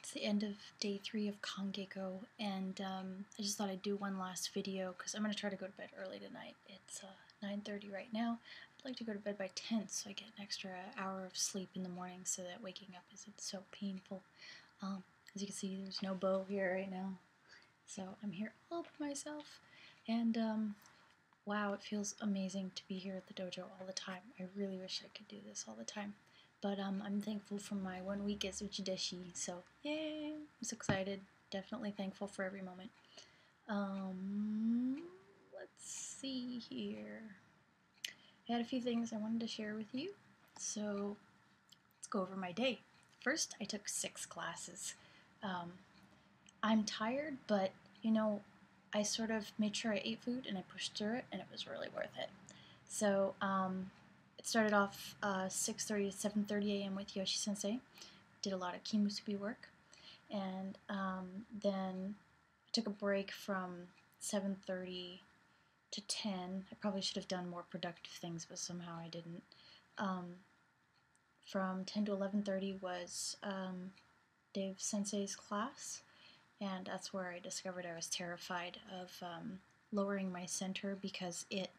It's the end of day 3 of Kangeiko, and I just thought I'd do one last video because I'm going to try to go to bed early tonight. It's 9:30 right now. I'd like to go to bed by 10 so I get an extra hour of sleep in the morning so that waking up isn't so painful. As you can see, there's no bow here right now, so I'm here all by myself, and wow, it feels amazing to be here at the dojo all the time. I really wish I could do this all the time. But I'm thankful for my 1 week as Uchideshi, so yay! I'm so excited. Definitely thankful for every moment. Let's see here. I had a few things I wanted to share with you, so let's go over my day. First, I took 6 classes. I'm tired, but you know, I sort of made sure I ate food and I pushed through it, and it was really worth it. So, it started off 6:30 to 7:30 a.m. with Yoshi Sensei. Did a lot of kimusubi work, and then I took a break from 7:30 to 10. I probably should have done more productive things, but somehow I didn't. From 10 to 11:30 was Dave Sensei's class, and that's where I discovered I was terrified of lowering my center because it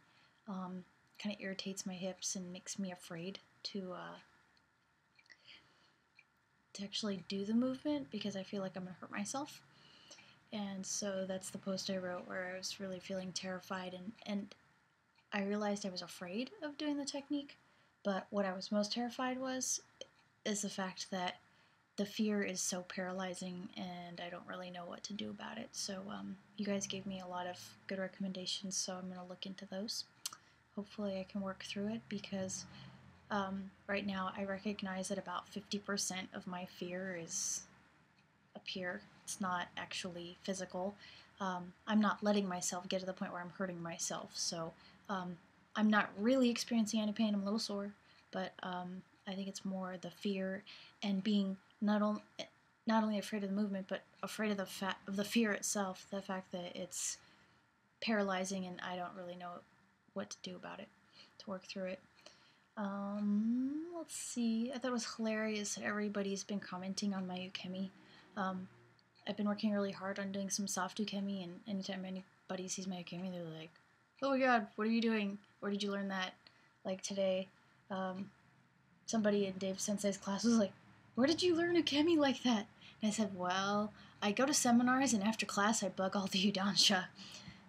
kind of irritates my hips and makes me afraid to actually do the movement because I feel like I'm going to hurt myself. And so that's the post I wrote where I was really feeling terrified, and I realized I was afraid of doing the technique, but what I was most terrified is the fact that the fear is so paralyzing and I don't really know what to do about it. So you guys gave me a lot of good recommendations, so I'm going to look into those. Hopefully I can work through it because right now I recognize that about 50% of my fear is up here. It's not actually physical. I'm not letting myself get to the point where I'm hurting myself. So I'm not really experiencing any pain. I'm a little sore, but I think it's more the fear and being not only afraid of the movement, but afraid of the fear itself, the fact that it's paralyzing and I don't really know what to do about it, to work through it. Let's see. I thought it was hilarious that everybody's been commenting on my ukemi. I've been working really hard on doing some soft ukemi, and anytime anybody sees my ukemi, they're like, "Oh my god, what are you doing? Where did you learn that?" Like today, somebody in Dave Sensei's class was like, "Where did you learn ukemi like that?" And I said, "Well, I go to seminars, and after class, I bug all the udansha."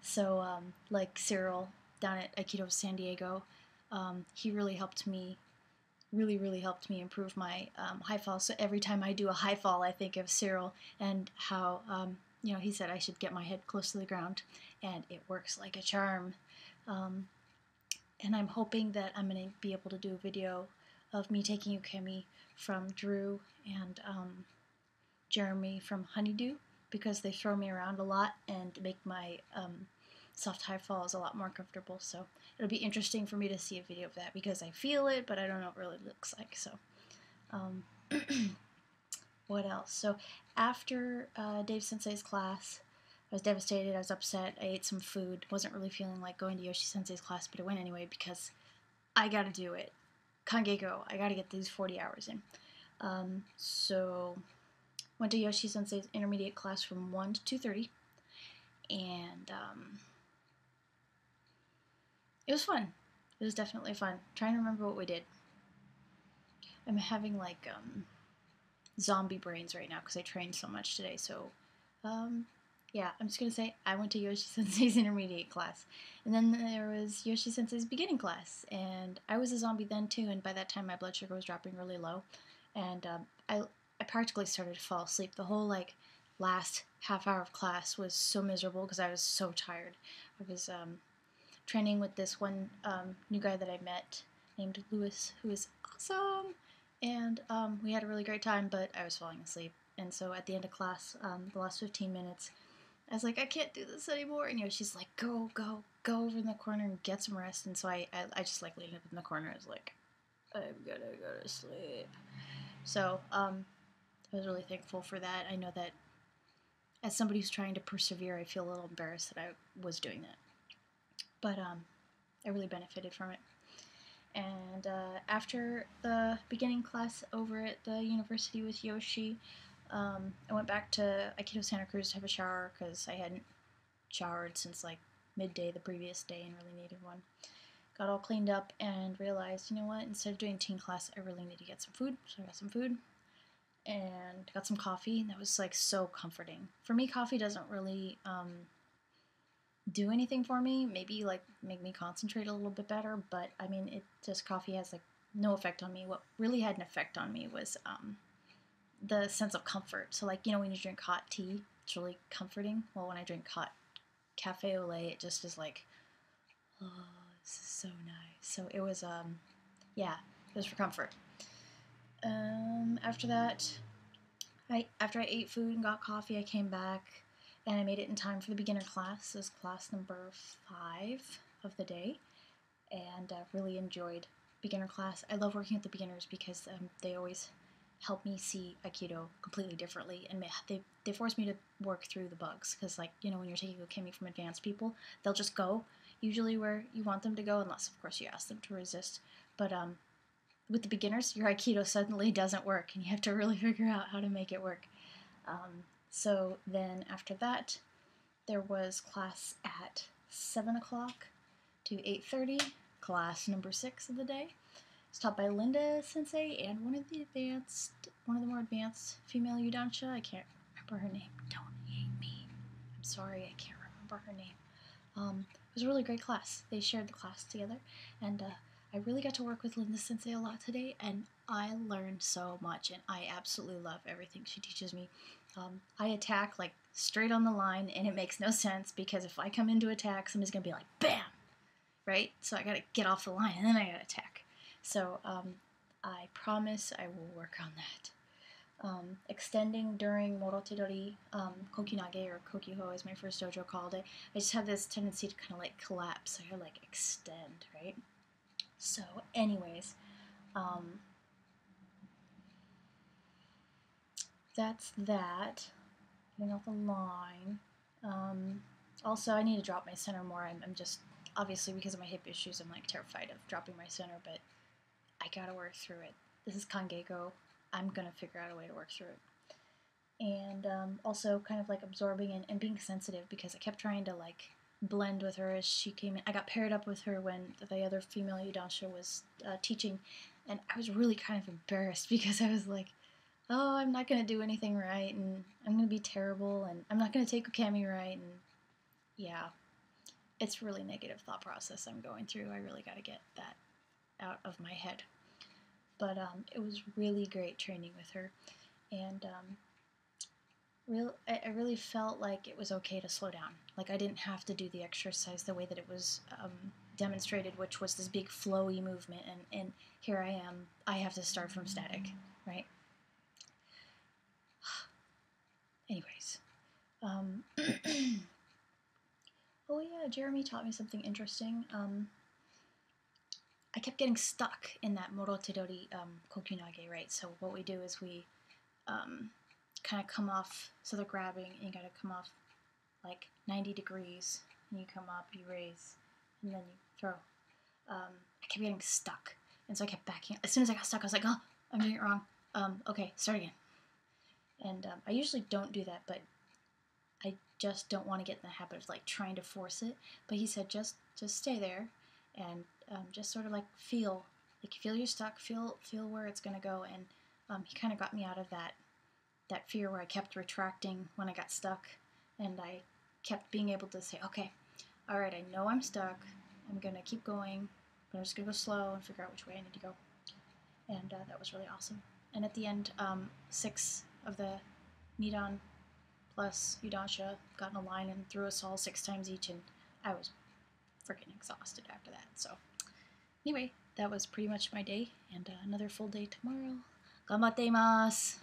So, like Cyril down at Aikido San Diego, he really helped me, really helped me improve my high fall. So every time I do a high fall, I think of Cyril and how, you know, he said I should get my head close to the ground, and it works like a charm. And I'm hoping that I'm going to be able to do a video of me taking ukemi from Drew and Jeremy from Honeydew, because they throw me around a lot and make my soft high falls a lot more comfortable. So it'll be interesting for me to see a video of that because I feel it, but I don't know what it really looks like. So what else? So after Dave Sensei's class, I was devastated. I was upset. I ate some food. Wasn't really feeling like going to Yoshi Sensei's class, but I went anyway because I got to do it. Kangeiko. I got to get these 40 hours in. So went to Yoshi Sensei's intermediate class from 1 to 2:30, and it was fun. It was definitely fun. I'm trying to remember what we did. I'm having like zombie brains right now because I trained so much today. So yeah, I'm just gonna say I went to Yoshi Sensei's intermediate class, and then there was Yoshi Sensei's beginning class, and I was a zombie then too. And by that time, my blood sugar was dropping really low, and I practically started to fall asleep. The whole like last half hour of class was so miserable because I was so tired. I was training with this one new guy that I met named Lewis, who is awesome, and we had a really great time, but I was falling asleep. And so at the end of class, the last 15 minutes, I was like, I can't do this anymore. And she's like, go over in the corner and get some rest. And so I just like leaned up in the corner. I was like, I'm gonna go to sleep. So I was really thankful for that. I know that as somebody who's trying to persevere, I feel a little embarrassed that I was doing that. But I really benefited from it. And after the beginning class over at the university with Yoshi, I went back to Aikido Santa Cruz to have a shower because I hadn't showered since like midday the previous day and really needed one. Got all cleaned up and realized, you know what, instead of doing teen class, I really need to get some food. So I got some food and got some coffee, and that was like so comforting. For me, coffee doesn't really do anything for me. Maybe like make me concentrate a little bit better, but I mean, it just coffee has like no effect on me. What really had an effect on me was the sense of comfort. So like, you know, when you drink hot tea, it's really comforting. Well, when I drink hot cafe au lait, it just is like, oh, this is so nice. So it was, yeah, it was for comfort. After that, after I ate food and got coffee, I came back and I made it in time for the beginner class. This is class number 5 of the day, and really enjoyed beginner class. I love working with the beginners because they always help me see Aikido completely differently, and they force me to work through the bugs, because like, you know, when you're taking Ukemi from advanced people, they'll just go usually where you want them to go, unless of course you ask them to resist. But with the beginners, your Aikido suddenly doesn't work, and you have to really figure out how to make it work. So then after that, there was class at 7 o'clock to 8:30, class number 6 of the day. It's taught by Linda Sensei and one of the more advanced female Yudansha. I can't remember her name. Don't hate me. I'm sorry, I can't remember her name. It was a really great class. They shared the class together, and I really got to work with Linda Sensei a lot today, and I learned so much, and I absolutely love everything she teaches me. I attack like straight on the line, and it makes no sense, because if I come into attack, somebody's gonna be like, BAM! Right? So I gotta get off the line, and then I gotta attack. So I promise I will work on that. Extending during Morotedori, Kokinage, or Kokiho as my first dojo called it, I just have this tendency to kind of like collapse, or like extend, right? So anyways, that's that. Getting off the line. Also, I need to drop my center more. I'm just, obviously because of my hip issues, I'm like terrified of dropping my center, but I gotta work through it. This is Kangeiko. I'm gonna figure out a way to work through it. And also kind of like absorbing and being sensitive, because I kept trying to like blend with her as she came in. I got paired up with her when the other female Yudansha was teaching, and I was really kind of embarrassed because I was like, oh, I'm not going to do anything right, and I'm going to be terrible, and I'm not going to take Ukemi right, and yeah, it's really negative thought process I'm going through. I really got to get that out of my head. But it was really great training with her, and I really felt like it was okay to slow down. Like, I didn't have to do the exercise the way that it was demonstrated, which was this big flowy movement, and here I am. I have to start from static, right? Anyways, oh yeah, Jeremy taught me something interesting. I kept getting stuck in that Morotedori Kokunage, right? So what we do is we kind of come off, so they're grabbing, and you gotta come off like 90 degrees, and you come up, you raise, and then you throw. I kept getting stuck, and so I kept backing. As soon as I got stuck, I was like, oh, I'm doing it wrong. Okay, start again. And I usually don't do that, but I just don't want to get in the habit of like trying to force it. But he said, just stay there, and just sort of like feel you're stuck, feel where it's gonna go. And he kind of got me out of that fear where I kept retracting when I got stuck, and I kept being able to say, okay, all right, I know I'm stuck. I'm gonna keep going, but I'm just gonna go slow and figure out which way I need to go. And that was really awesome. And at the end, 6 of the Nidan plus Yudansha got in a line and threw us all 6 times each, and I was freaking exhausted after that. So anyway, that was pretty much my day, and another full day tomorrow. Gambatte imasu!